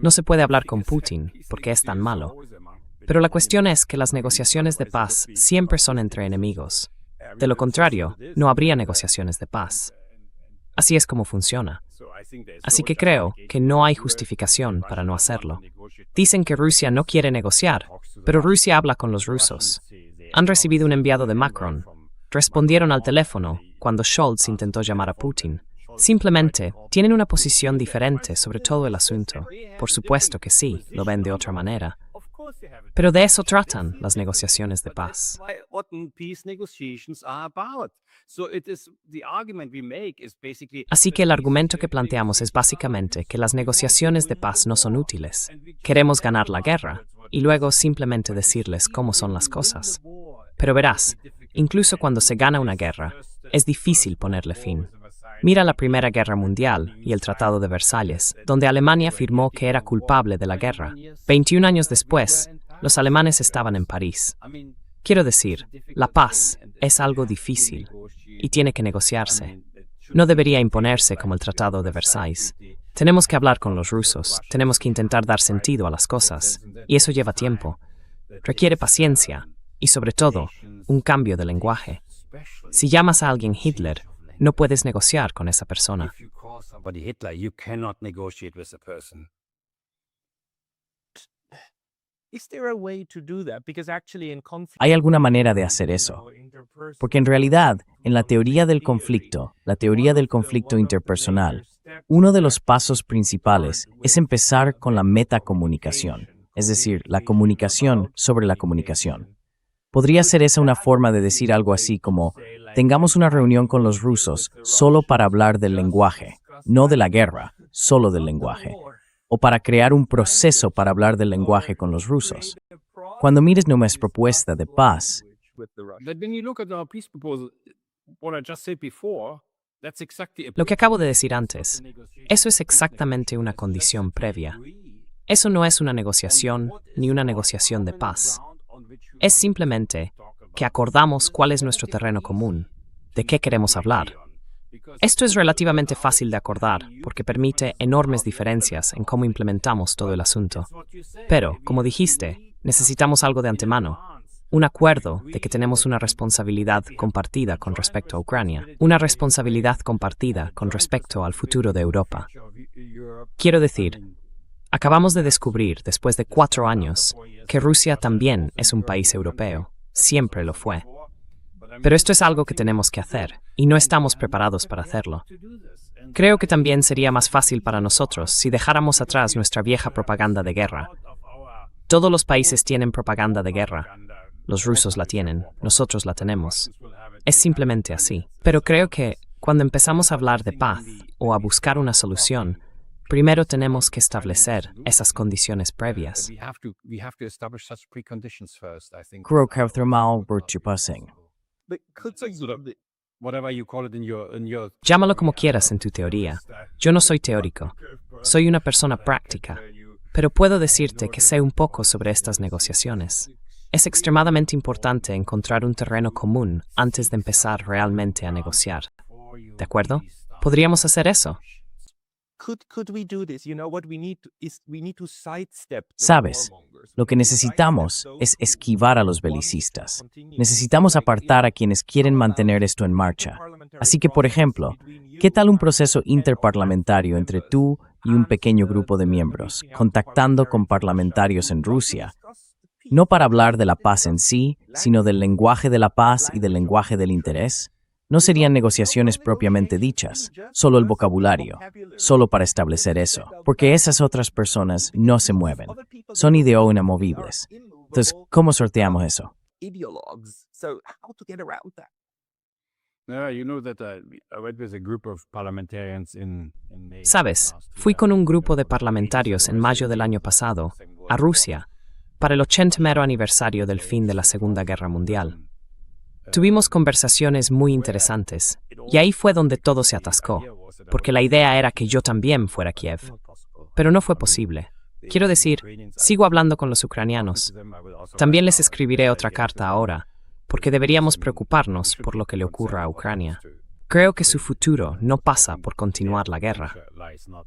No se puede hablar con Putin porque es tan malo. Pero la cuestión es que las negociaciones de paz siempre son entre enemigos. De lo contrario, no habría negociaciones de paz. Así es como funciona. Así que creo que no hay justificación para no hacerlo. Dicen que Rusia no quiere negociar, pero Rusia habla con los rusos. Han recibido un enviado de Macron. Respondieron al teléfono cuando Scholz intentó llamar a Putin. Simplemente tienen una posición diferente sobre todo el asunto. Por supuesto que sí, lo ven de otra manera. Pero de eso tratan las negociaciones de paz. Así que el argumento que planteamos es básicamente que las negociaciones de paz no son útiles. Queremos ganar la guerra y luego simplemente decirles cómo son las cosas. Pero verás, incluso cuando se gana una guerra, es difícil ponerle fin. Mira la Primera Guerra Mundial y el Tratado de Versalles, donde Alemania afirmó que era culpable de la guerra. 21 años después, los alemanes estaban en París. Quiero decir, la paz es algo difícil y tiene que negociarse. No debería imponerse como el Tratado de Versalles. Tenemos que hablar con los rusos, tenemos que intentar dar sentido a las cosas, y eso lleva tiempo. Requiere paciencia y, sobre todo, un cambio de lenguaje. Si llamas a alguien Hitler, no puedes negociar con esa persona. ¿Hay alguna manera de hacer eso? Porque en realidad, en la teoría del conflicto interpersonal, uno de los pasos principales es empezar con la metacomunicación, es decir, la comunicación sobre la comunicación. ¿Podría ser esa una forma de decir algo así como, tengamos una reunión con los rusos solo para hablar del lenguaje, no de la guerra, solo del lenguaje? O para crear un proceso para hablar del lenguaje con los rusos. Cuando mires nuestra propuesta de paz, lo que acabo de decir antes, eso es exactamente una condición previa. Eso no es una negociación ni una negociación de paz. Es simplemente que acordamos cuál es nuestro terreno común, de qué queremos hablar. Esto es relativamente fácil de acordar porque permite enormes diferencias en cómo implementamos todo el asunto. Pero, como dijiste, necesitamos algo de antemano. Un acuerdo de que tenemos una responsabilidad compartida con respecto a Ucrania, una responsabilidad compartida con respecto al futuro de Europa. Quiero decir, acabamos de descubrir, después de 4 años, que Rusia también es un país europeo. Siempre lo fue. Pero esto es algo que tenemos que hacer, y no estamos preparados para hacerlo. Creo que también sería más fácil para nosotros si dejáramos atrás nuestra vieja propaganda de guerra. Todos los países tienen propaganda de guerra. Los rusos la tienen, nosotros la tenemos. Es simplemente así. Pero creo que, cuando empezamos a hablar de paz, o a buscar una solución, primero tenemos que establecer esas condiciones previas. Llámalo como quieras en tu teoría. Yo no soy teórico. Soy una persona práctica. Pero puedo decirte que sé un poco sobre estas negociaciones. Es extremadamente importante encontrar un terreno común antes de empezar realmente a negociar. ¿De acuerdo? ¿Podríamos hacer eso? Sabes, lo que necesitamos es esquivar a los belicistas. Necesitamos apartar a quienes quieren mantener esto en marcha. Así que, por ejemplo, ¿qué tal un proceso interparlamentario entre tú y un pequeño grupo de miembros, contactando con parlamentarios en Rusia? No para hablar de la paz en sí, sino del lenguaje de la paz y del lenguaje del interés. No serían negociaciones propiamente dichas, solo el vocabulario, solo para establecer eso, porque esas otras personas no se mueven, son inamovibles. Entonces, ¿cómo sorteamos eso? Sabes, fui con un grupo de parlamentarios en mayo del año pasado a Rusia para el 80º aniversario del fin de la Segunda Guerra Mundial. Tuvimos conversaciones muy interesantes, y ahí fue donde todo se atascó, porque la idea era que yo también fuera a Kiev. Pero no fue posible. Quiero decir, sigo hablando con los ucranianos. También les escribiré otra carta ahora, porque deberíamos preocuparnos por lo que le ocurra a Ucrania. Creo que su futuro no pasa por continuar la guerra.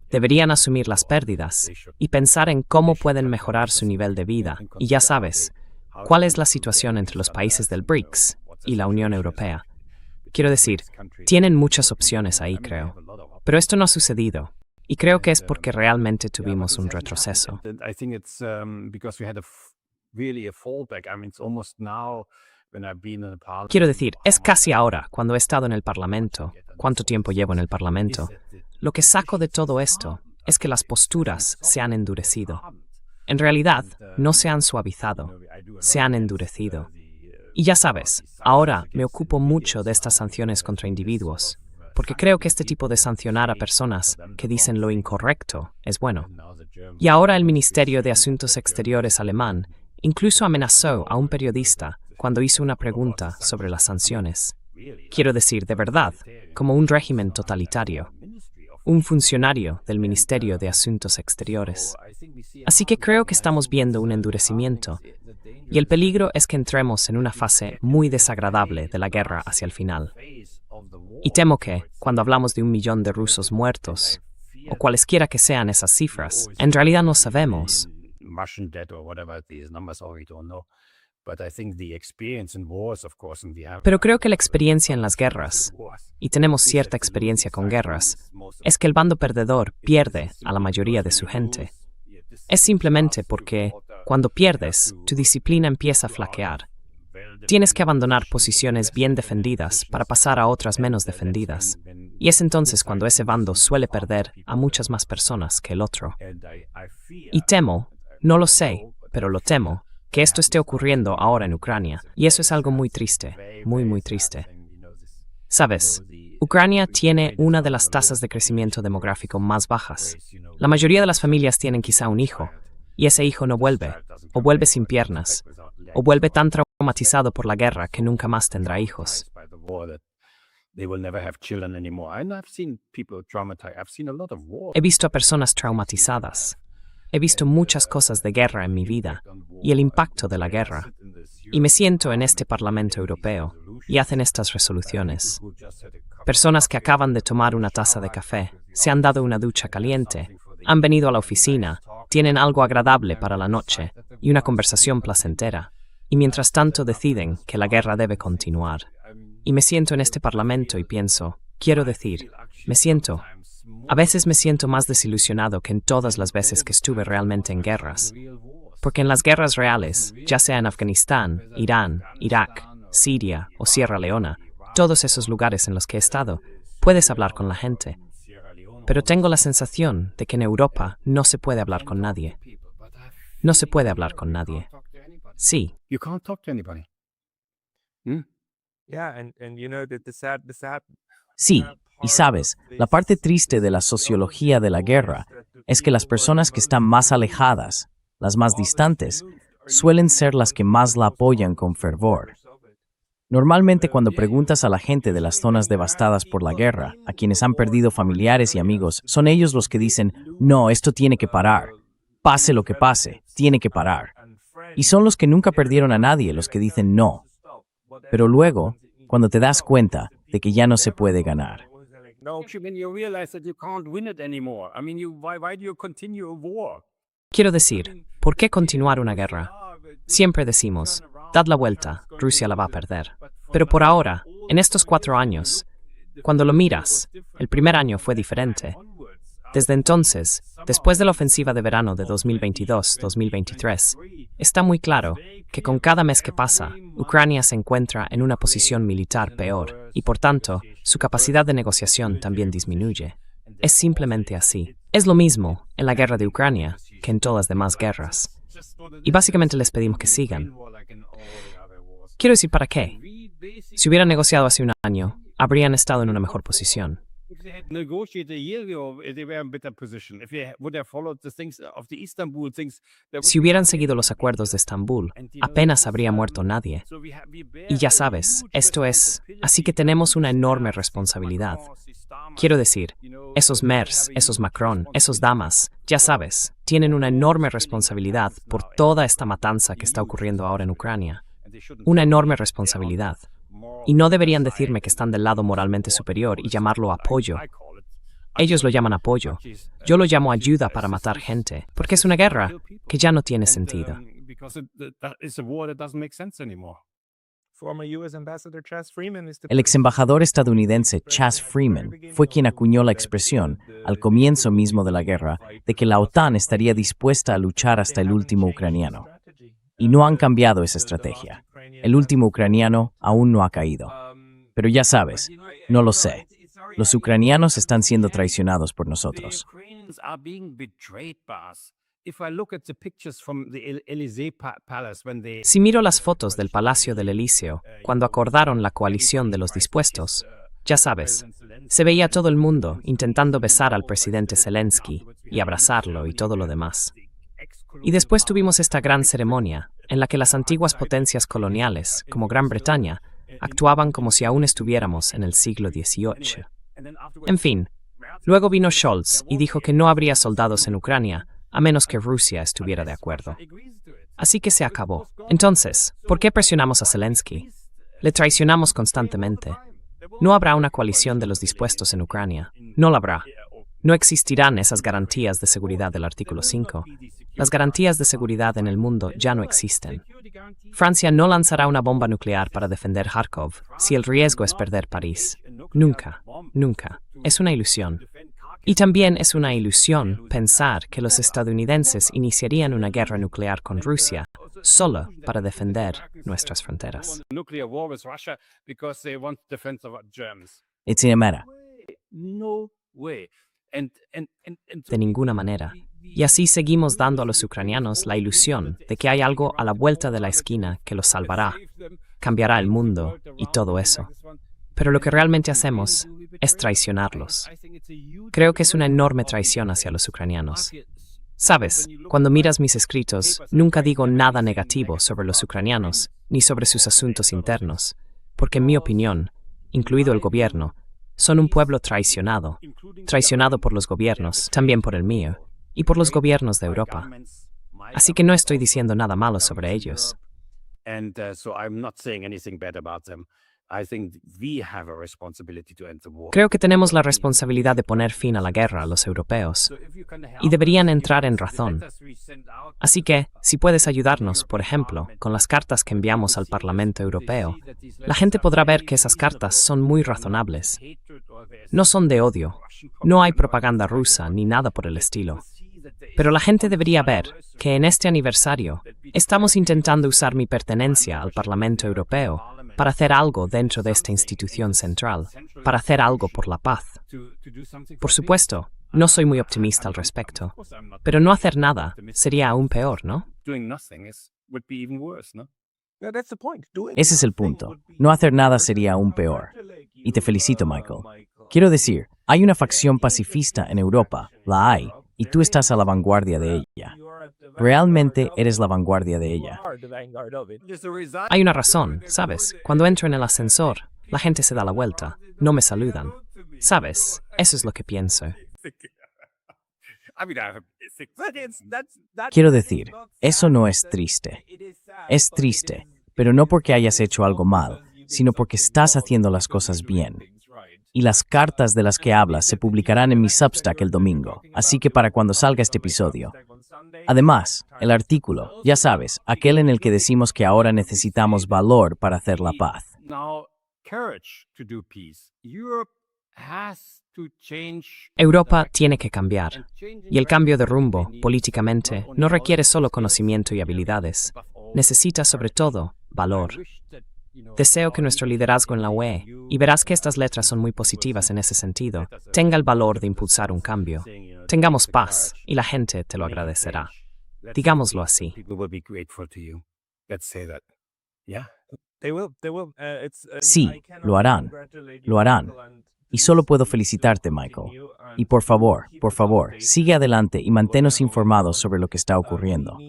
Deberían asumir las pérdidas y pensar en cómo pueden mejorar su nivel de vida. Y ya sabes, ¿cuál es la situación entre los países del BRICS y la Unión Europea? Quiero decir, tienen muchas opciones ahí, creo. Pero esto no ha sucedido. Y creo que es porque realmente tuvimos un retroceso. Quiero decir, es casi ahora, cuando he estado en el Parlamento. ¿Cuánto tiempo llevo en el Parlamento? Lo que saco de todo esto es que las posturas se han endurecido. En realidad, no se han suavizado, se han endurecido. Y ya sabes, ahora me ocupo mucho de estas sanciones contra individuos, porque creo que este tipo de sancionar a personas que dicen lo incorrecto es bueno. Y ahora el Ministerio de Asuntos Exteriores alemán incluso amenazó a un periodista cuando hizo una pregunta sobre las sanciones. Quiero decir, de verdad, como un régimen totalitario. Un funcionario del Ministerio de Asuntos Exteriores. Así que creo que estamos viendo un endurecimiento, y el peligro es que entremos en una fase muy desagradable de la guerra hacia el final. Y temo que, cuando hablamos de 1 millón de rusos muertos, o cualesquiera que sean esas cifras, en realidad no sabemos. Pero creo que la experiencia en las guerras, y tenemos cierta experiencia con guerras, es que el bando perdedor pierde a la mayoría de su gente. Es simplemente porque, cuando pierdes, tu disciplina empieza a flaquear. Tienes que abandonar posiciones bien defendidas para pasar a otras menos defendidas. Y es entonces cuando ese bando suele perder a muchas más personas que el otro. Y temo, no lo sé, pero lo temo, que esto esté ocurriendo ahora en Ucrania. Y eso es algo muy triste, muy, muy triste. Sabes, Ucrania tiene una de las tasas de crecimiento demográfico más bajas. La mayoría de las familias tienen quizá un hijo, y ese hijo no vuelve, o vuelve sin piernas, o vuelve tan traumatizado por la guerra que nunca más tendrá hijos. He visto a personas traumatizadas. He visto muchas cosas de guerra en mi vida, y el impacto de la guerra. Y me siento en este Parlamento Europeo, y hacen estas resoluciones. Personas que acaban de tomar una taza de café, se han dado una ducha caliente, han venido a la oficina, tienen algo agradable para la noche, y una conversación placentera. Y mientras tanto deciden que la guerra debe continuar. Y me siento en este Parlamento y pienso, quiero decir, a veces me siento más desilusionado que en todas las veces que estuve realmente en guerras. Porque en las guerras reales, ya sea en Afganistán, Irán, Irak, Siria o Sierra Leona, todos esos lugares en los que he estado, puedes hablar con la gente. Pero tengo la sensación de que en Europa no se puede hablar con nadie. No se puede hablar con nadie. Sí. Sí, y sabes, la parte triste de la sociología de la guerra es que las personas que están más alejadas, las más distantes, suelen ser las que más la apoyan con fervor. Normalmente cuando preguntas a la gente de las zonas devastadas por la guerra, a quienes han perdido familiares y amigos, son ellos los que dicen, no, esto tiene que parar. Pase lo que pase, tiene que parar. Y son los que nunca perdieron a nadie los que dicen no. Pero luego, cuando te das cuenta de que ya no se puede ganar, Quiero decir, ¿por qué continuar una guerra? Siempre decimos, dad la vuelta, Rusia la va a perder. Pero por ahora, en estos 4 años, cuando lo miras, el primer año fue diferente. Desde entonces, después de la ofensiva de verano de 2022-2023, está muy claro que con cada mes que pasa, Ucrania se encuentra en una posición militar peor y, por tanto, su capacidad de negociación también disminuye. Es simplemente así. Es lo mismo en la guerra de Ucrania que en todas las demás guerras. Y básicamente les pedimos que sigan. Quiero decir, ¿para qué? Si hubieran negociado hace un año, habrían estado en una mejor posición. Si hubieran seguido los acuerdos de Estambul, apenas habría muerto nadie. Y ya sabes, esto es, así que tenemos una enorme responsabilidad. Quiero decir, esos Merz, esos Macron, esos Damas, ya sabes, tienen una enorme responsabilidad por toda esta matanza que está ocurriendo ahora en Ucrania. Una enorme responsabilidad. Y no deberían decirme que están del lado moralmente superior y llamarlo apoyo. Ellos lo llaman apoyo. Yo lo llamo ayuda para matar gente, porque es una guerra que ya no tiene sentido. El ex embajador estadounidense Chas Freeman fue quien acuñó la expresión, al comienzo mismo de la guerra, de que la OTAN estaría dispuesta a luchar hasta el último ucraniano. Y no han cambiado esa estrategia. El último ucraniano aún no ha caído. Pero ya sabes, no lo sé. Los ucranianos están siendo traicionados por nosotros. Si miro las fotos del Palacio del Elíseo, cuando acordaron la coalición de los dispuestos, ya sabes, se veía a todo el mundo intentando besar al presidente Zelensky y abrazarlo y todo lo demás. Y después tuvimos esta gran ceremonia, en la que las antiguas potencias coloniales, como Gran Bretaña, actuaban como si aún estuviéramos en el siglo XVIII. En fin, luego vino Scholz y dijo que no habría soldados en Ucrania, a menos que Rusia estuviera de acuerdo. Así que se acabó. Entonces, ¿por qué presionamos a Zelensky? Le traicionamos constantemente. No habrá una coalición de los dispuestos en Ucrania. No la habrá. No existirán esas garantías de seguridad del artículo 5. Las garantías de seguridad en el mundo ya no existen. Francia no lanzará una bomba nuclear para defender Kharkov si el riesgo es perder París. Nunca, nunca. Es una ilusión. Y también es una ilusión pensar que los estadounidenses iniciarían una guerra nuclear con Rusia solo para defender nuestras fronteras. Etcétera. De ninguna manera. Y así seguimos dando a los ucranianos la ilusión de que hay algo a la vuelta de la esquina que los salvará, cambiará el mundo y todo eso. Pero lo que realmente hacemos es traicionarlos. Creo que es una enorme traición hacia los ucranianos. Sabes, cuando miras mis escritos, nunca digo nada negativo sobre los ucranianos ni sobre sus asuntos internos, porque en mi opinión, incluido el gobierno, son un pueblo traicionado por los gobiernos, también por el mío, y por los gobiernos de Europa. Así que no estoy diciendo nada malo sobre ellos. Creo que tenemos la responsabilidad de poner fin a la guerra a los europeos, y deberían entrar en razón. Así que, si puedes ayudarnos, por ejemplo, con las cartas que enviamos al Parlamento Europeo, la gente podrá ver que esas cartas son muy razonables. No son de odio, no hay propaganda rusa ni nada por el estilo. Pero la gente debería ver que en este aniversario estamos intentando usar mi pertenencia al Parlamento Europeo para hacer algo dentro de esta institución central, para hacer algo por la paz. Por supuesto, no soy muy optimista al respecto, pero no hacer nada sería aún peor, ¿no? Ese es el punto. No hacer nada sería aún peor. Y te felicito, Michael. Quiero decir, hay una facción pacifista en Europa, la hay, y tú estás a la vanguardia de ella. Realmente eres la vanguardia de ella. Hay una razón, ¿sabes? Cuando entro en el ascensor, la gente se da la vuelta, no me saludan. ¿Sabes? Eso es lo que pienso. Quiero decir, eso no es triste. Es triste, pero no porque hayas hecho algo mal, sino porque estás haciendo las cosas bien. y las cartas de las que hablas se publicarán en mi Substack el domingo, así que para cuando salga este episodio. Además, el artículo, ya sabes, aquel en el que decimos que ahora necesitamos valor para hacer la paz. Europa tiene que cambiar, y el cambio de rumbo, políticamente, no requiere solo conocimiento y habilidades. Necesita, sobre todo, valor. Deseo que nuestro liderazgo en la UE, y verás que estas letras son muy positivas en ese sentido, tenga el valor de impulsar un cambio. Tengamos paz, y la gente te lo agradecerá. Digámoslo así. Sí, lo harán. Lo harán. Y solo puedo felicitarte, Michael. Y por favor, sigue adelante y manténnos informados sobre lo que está ocurriendo.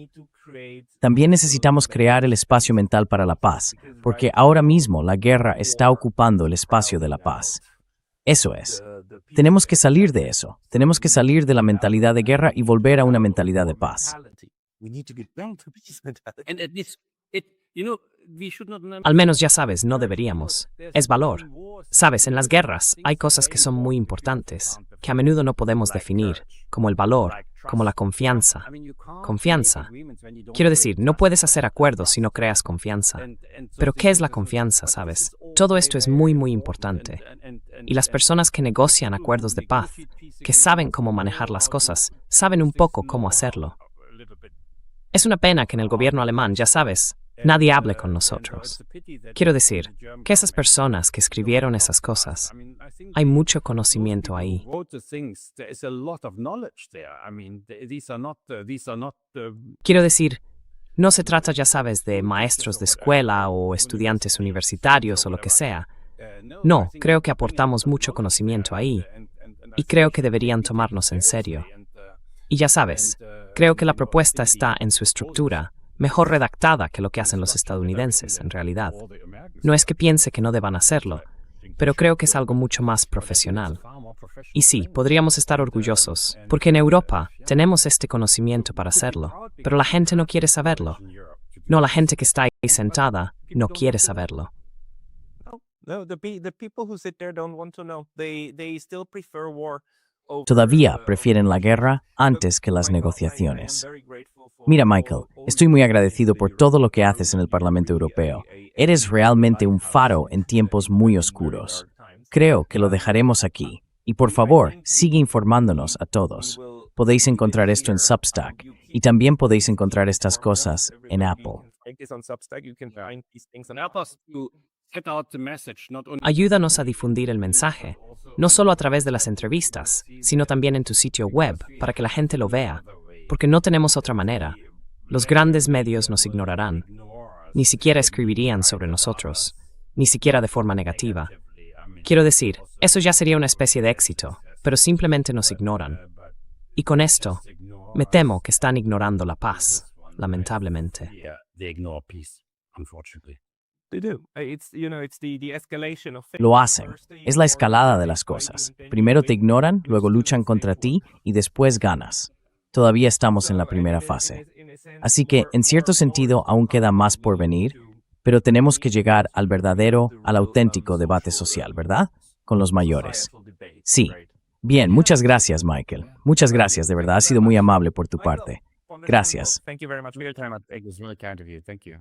También necesitamos crear el espacio mental para la paz, porque ahora mismo la guerra está ocupando el espacio de la paz. Eso es. Tenemos que salir de eso. Tenemos que salir de la mentalidad de guerra y volver a una mentalidad de paz. Al menos ya sabes, no deberíamos. Es valor. Sabes, en las guerras hay cosas que son muy importantes, que a menudo no podemos definir, como el valor, como la confianza. Confianza. Quiero decir, no puedes hacer acuerdos si no creas confianza. Pero ¿qué es la confianza, sabes? Todo esto es muy, muy importante. Y las personas que negocian acuerdos de paz, que saben cómo manejar las cosas, saben un poco cómo hacerlo. Es una pena que en el gobierno alemán, ya sabes, nadie hable con nosotros. Quiero decir, que esas personas que escribieron esas cosas, hay mucho conocimiento ahí. Quiero decir, no se trata, ya sabes, de maestros de escuela o estudiantes universitarios o lo que sea. No, creo que aportamos mucho conocimiento ahí, y creo que deberían tomarnos en serio. Y ya sabes, creo que la propuesta está en su estructura, mejor redactada que lo que hacen los estadounidenses, en realidad. No es que piense que no deban hacerlo, pero creo que es algo mucho más profesional. Y sí, podríamos estar orgullosos, porque en Europa tenemos este conocimiento para hacerlo, pero la gente no quiere saberlo. No, la gente que está ahí sentada no quiere saberlo. Todavía prefieren la guerra antes que las negociaciones. Mira, Michael, estoy muy agradecido por todo lo que haces en el Parlamento Europeo. Eres realmente un faro en tiempos muy oscuros. Creo que lo dejaremos aquí. Y por favor, sigue informándonos a todos. Podéis encontrar esto en Substack y también podéis encontrar estas cosas en Apple. Ayúdanos a difundir el mensaje, no solo a través de las entrevistas, sino también en tu sitio web, para que la gente lo vea, porque no tenemos otra manera. Los grandes medios nos ignorarán. Ni siquiera escribirían sobre nosotros, ni siquiera de forma negativa. Quiero decir, eso ya sería una especie de éxito, pero simplemente nos ignoran. Y con esto, me temo que están ignorando la paz, lamentablemente. Lo hacen. Es la escalada de las cosas. Primero te ignoran, luego luchan contra ti y después ganas. Todavía estamos en la primera fase. Así que, en cierto sentido, aún queda más por venir, pero tenemos que llegar al verdadero, al auténtico debate social, ¿verdad? Con los mayores. Sí. Bien, muchas gracias, Michael. Muchas gracias, de verdad. Ha sido muy amable por tu parte. Gracias. Thank you very much for your time. It was really kind of you. Thank you.